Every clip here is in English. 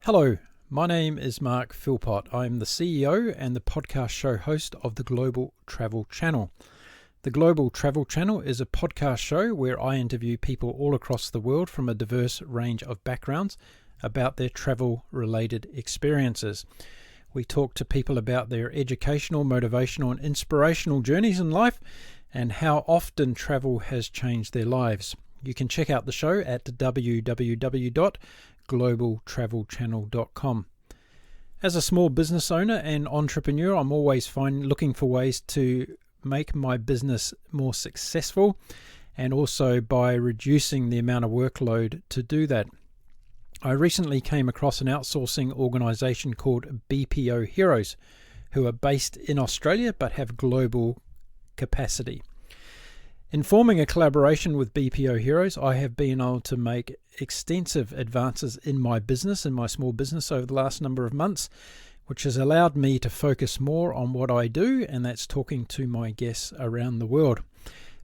Hello, my name is Mark Philpott. I'm the CEO and the podcast show host of the Global Travel Channel. The Global Travel Channel is a podcast show where I interview people all across the world from a diverse range of backgrounds about their travel-related experiences. We talk to people about their educational, motivational and inspirational journeys in life and how often travel has changed their lives. You can check out the show at www.globaltravelchannel.com. As a small business owner and entrepreneur, I'm always looking for ways to make my business more successful and also by reducing the amount of workload to do that. I recently came across an outsourcing organisation called BPO Heroes, who are based in Australia but have global capacity. In forming a collaboration with BPO Heroes, I have been able to make extensive advances in my business, in my small business over the last number of months, which has allowed me to focus more on what I do, and that's talking to my guests around the world.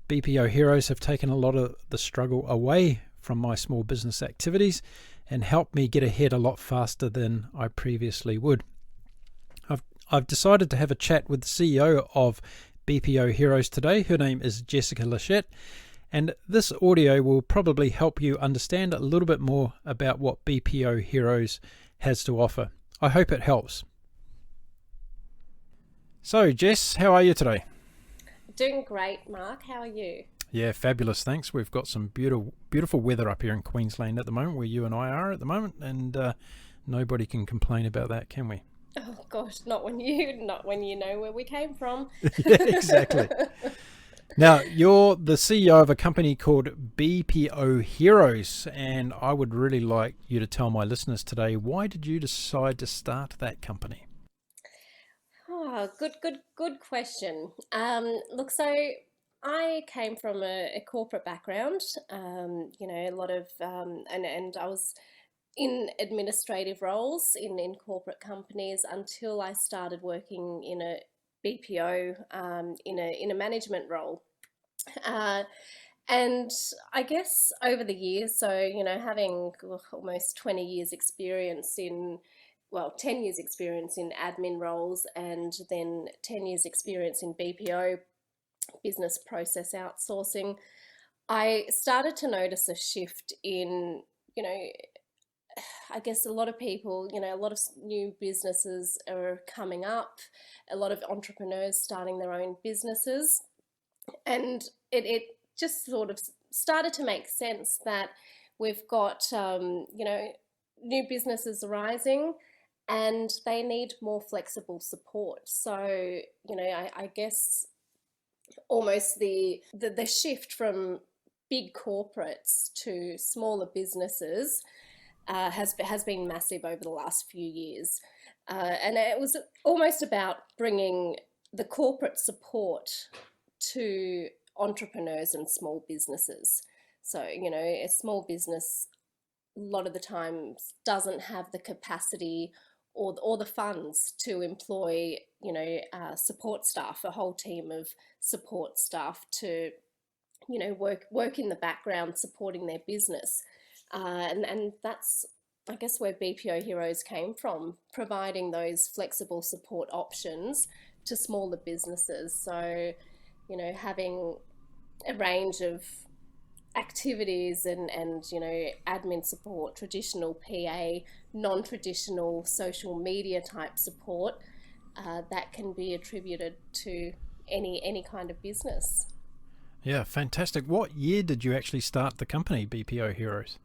BPO Heroes have taken a lot of the struggle away from my small business activities and helped me get ahead a lot faster than I previously would. I've decided to have a chat with the CEO of BPO Heroes today. Her name is Jessica Lascheit, and this audio will probably help you understand a little bit more about what BPO Heroes has to offer. I hope it helps. So, Jess, how are you today? Doing great, Mark. How are you? Yeah, fabulous, thanks. We've got some beautiful weather up here in Queensland at the moment, where you and I are at the moment, and nobody can complain about that, can we? Oh gosh, not when you know where we came from. Yeah, exactly. Now, you're the CEO of a company called BPO Heroes, and I would really like you to tell my listeners today, why did you decide to start that company? Oh, good question. Look, so I came from a corporate background. A lot of and I was in administrative roles in corporate companies until I started working in a BPO in a management role. Uh, and I guess over the years, so having almost 20 years experience in, well, 10 years experience in admin roles, and then 10 years experience in BPO, business process outsourcing, I started to notice a shift in, I guess a lot of people, a lot of new businesses are coming up, a lot of entrepreneurs starting their own businesses. And it just sort of started to make sense that we've got, new businesses arising and they need more flexible support. So, I guess almost the shift from big corporates to smaller businesses has been massive over the last few years. And it was almost about bringing the corporate support to entrepreneurs and small businesses. So, a small business a lot of the times doesn't have the capacity or the funds to employ, support staff, a whole team of support staff to, work in the background supporting their business. And that's, I guess, where BPO Heroes came from, providing those flexible support options to smaller businesses. So, having a range of activities and admin support, traditional PA, non-traditional social media type support that can be attributed to any kind of business. Yeah, fantastic. What year did you actually start the company, BPO Heroes?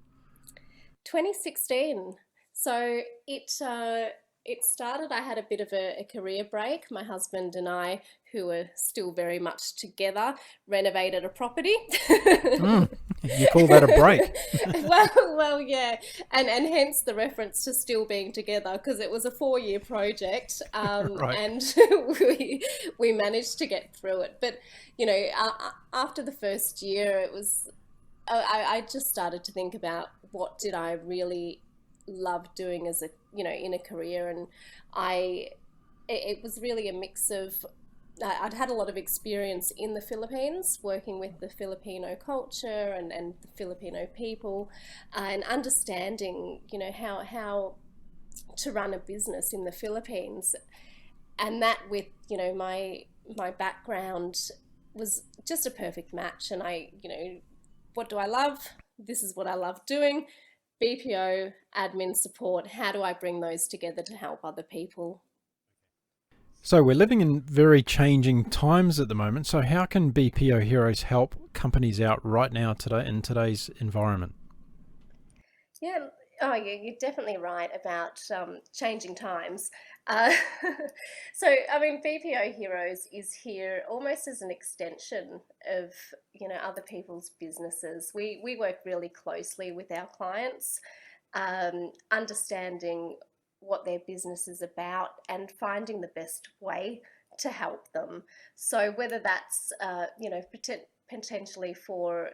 2016. So it started, I had a bit of a career break. My husband and I, who are still very much together, renovated a property. You call that a break? well, yeah, and hence the reference to still being together, because it was a 4-year project, Right. and we managed to get through it. But after the first year, it was I just started to think about what did I really love doing as a in a career, and it was really a mix of I'd had a lot of experience in the Philippines working with the Filipino culture and the Filipino people, and understanding how to run a business in the Philippines. And that, with my background, was just a perfect match. And what do I love? This is what I love doing. BPO, admin support. How do I bring those together to help other people? So we're living in very changing times at the moment. So how can BPO Heroes help companies out right now today in today's environment? Yeah, oh, you're definitely right about changing times. Uh, so, I mean, BPO Heroes is here almost as an extension of, other people's businesses. We work really closely with our clients, understanding what their business is about and finding the best way to help them. So whether that's, potentially for,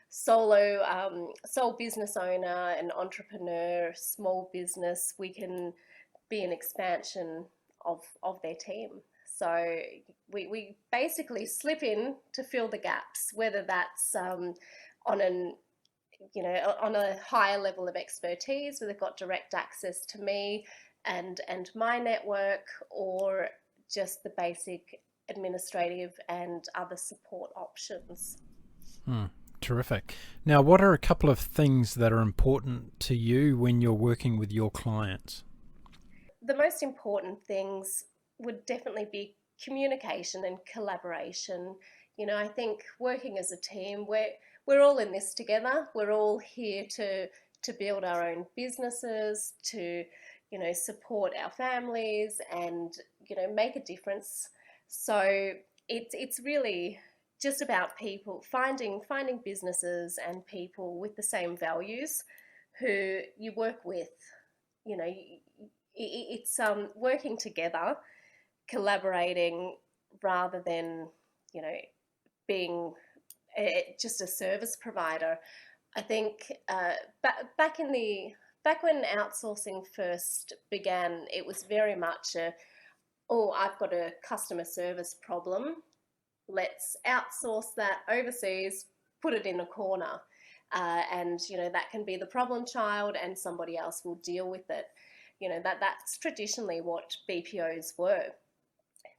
sole business owner, an entrepreneur, small business, we can be an expansion of their team. So we basically slip in to fill the gaps, whether that's on an on a higher level of expertise where they've got direct access to me and my network, or just the basic administrative and other support options. Hmm, terrific. Now, what are a couple of things that are important to you when you're working with your clients? The most important things would definitely be communication and collaboration. I think working as a team, we're all in this together. We're all here to build our own businesses, to support our families, and make a difference. So it's really just about people finding businesses and people with the same values who you work with. It's working together, collaborating, rather than you know being just a service provider. I think back when outsourcing first began, it was very much oh, I've got a customer service problem. Let's outsource that overseas, put it in a corner. And that can be the problem child, and somebody else will deal with it. That's traditionally what BPOs were.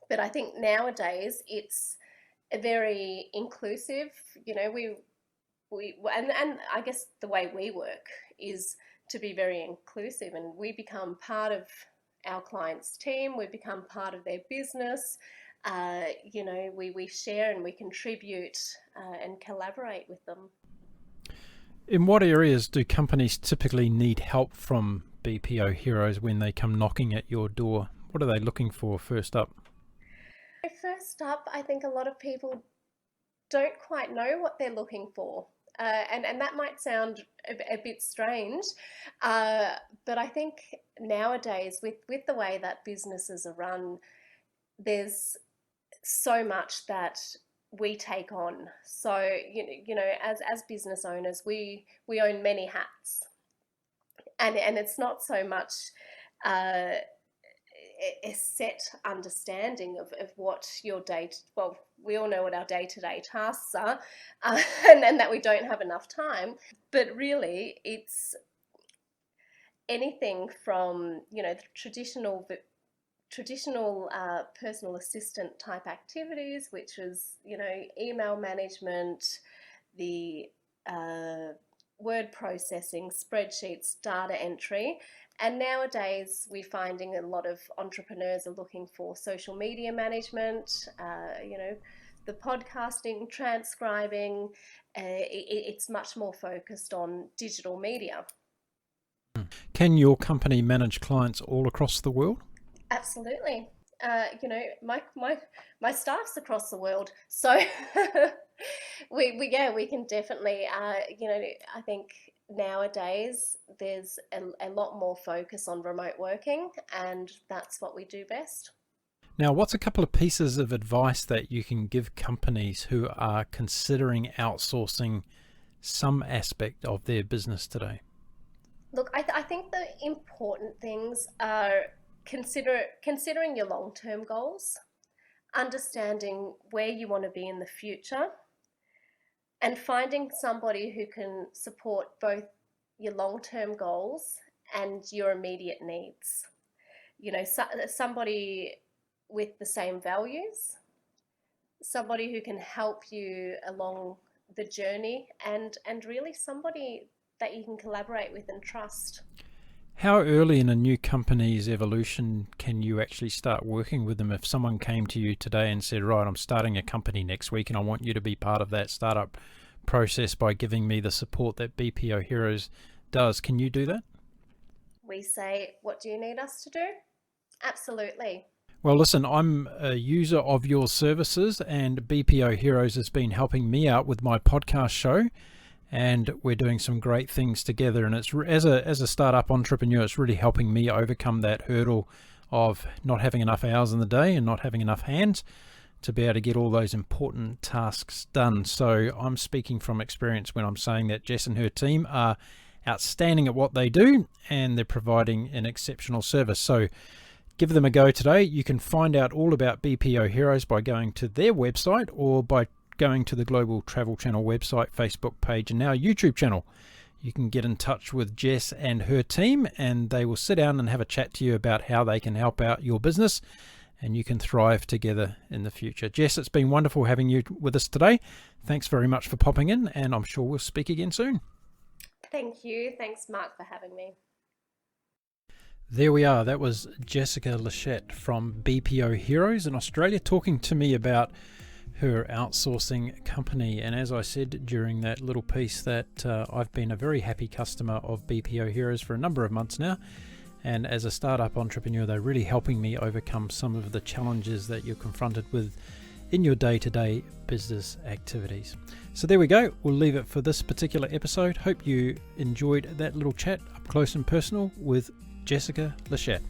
But I think nowadays it's a very inclusive. And I guess the way we work is to be very inclusive, and we become part of our client's team. We become part of their business. We share and we contribute and collaborate with them. In what areas do companies typically need help from BPO Heroes when they come knocking at your door? What are they looking for first up? First up, I think a lot of people don't quite know what they're looking for. And that might sound a bit strange, but I think nowadays, with the way that businesses are run, there's so much that we take on. So as business owners, we own many hats, and it's not so much uh, a set understanding of what your well, we all know what our day-to-day tasks are, and that we don't have enough time. But really, it's anything from the traditional personal assistant type activities, which is email management, the word processing, spreadsheets, data entry. And nowadays, we're finding a lot of entrepreneurs are looking for social media management, the podcasting, transcribing. It's much more focused on digital media. Can your company manage clients all across the world? Absolutely. My staff's across the world, so we can definitely. I think nowadays there's a lot more focus on remote working, and that's what we do best. Now, what's a couple of pieces of advice that you can give companies who are considering outsourcing some aspect of their business today? Look, I think the important things are considering your long-term goals, understanding where you want to be in the future, and finding somebody who can support both your long-term goals and your immediate needs. Somebody with the same values, somebody who can help you along the journey, and really somebody that you can collaborate with and trust. How early in a new company's evolution can you actually start working with them? If someone came to you today and said, right, I'm starting a company next week and I want you to be part of that startup process by giving me the support that BPO Heroes does, can you do that? We say, what do you need us to do? Absolutely. Well, listen, I'm a user of your services, and BPO Heroes has been helping me out with my podcast show, and we're doing some great things together. And it's as a startup entrepreneur, it's really helping me overcome that hurdle of not having enough hours in the day and not having enough hands to be able to get all those important tasks done. So I'm speaking from experience when I'm saying that Jess and her team are outstanding at what they do, and they're providing an exceptional service. So give them a go today. You can find out all about BPO Heroes by going to their website or by going to the Global Travel Channel website, Facebook page, and now YouTube channel. You can get in touch with Jess and her team, and they will sit down and have a chat to you about how they can help out your business, and you can thrive together in the future. Jess, it's been wonderful having you with us today. Thanks very much for popping in, and I'm sure we'll speak again soon. Thank you. Thanks, Mark, for having me. There we are. That was Jessica Lascheit from BPO Heroes in Australia talking to me about her outsourcing company. And as I said during that little piece, that I've been a very happy customer of BPO Heroes for a number of months now. And as a startup entrepreneur, they're really helping me overcome some of the challenges that you're confronted with in your day-to-day business activities. So there we go. We'll leave it for this particular episode. Hope you enjoyed that little chat up close and personal with Jessica Lascheit.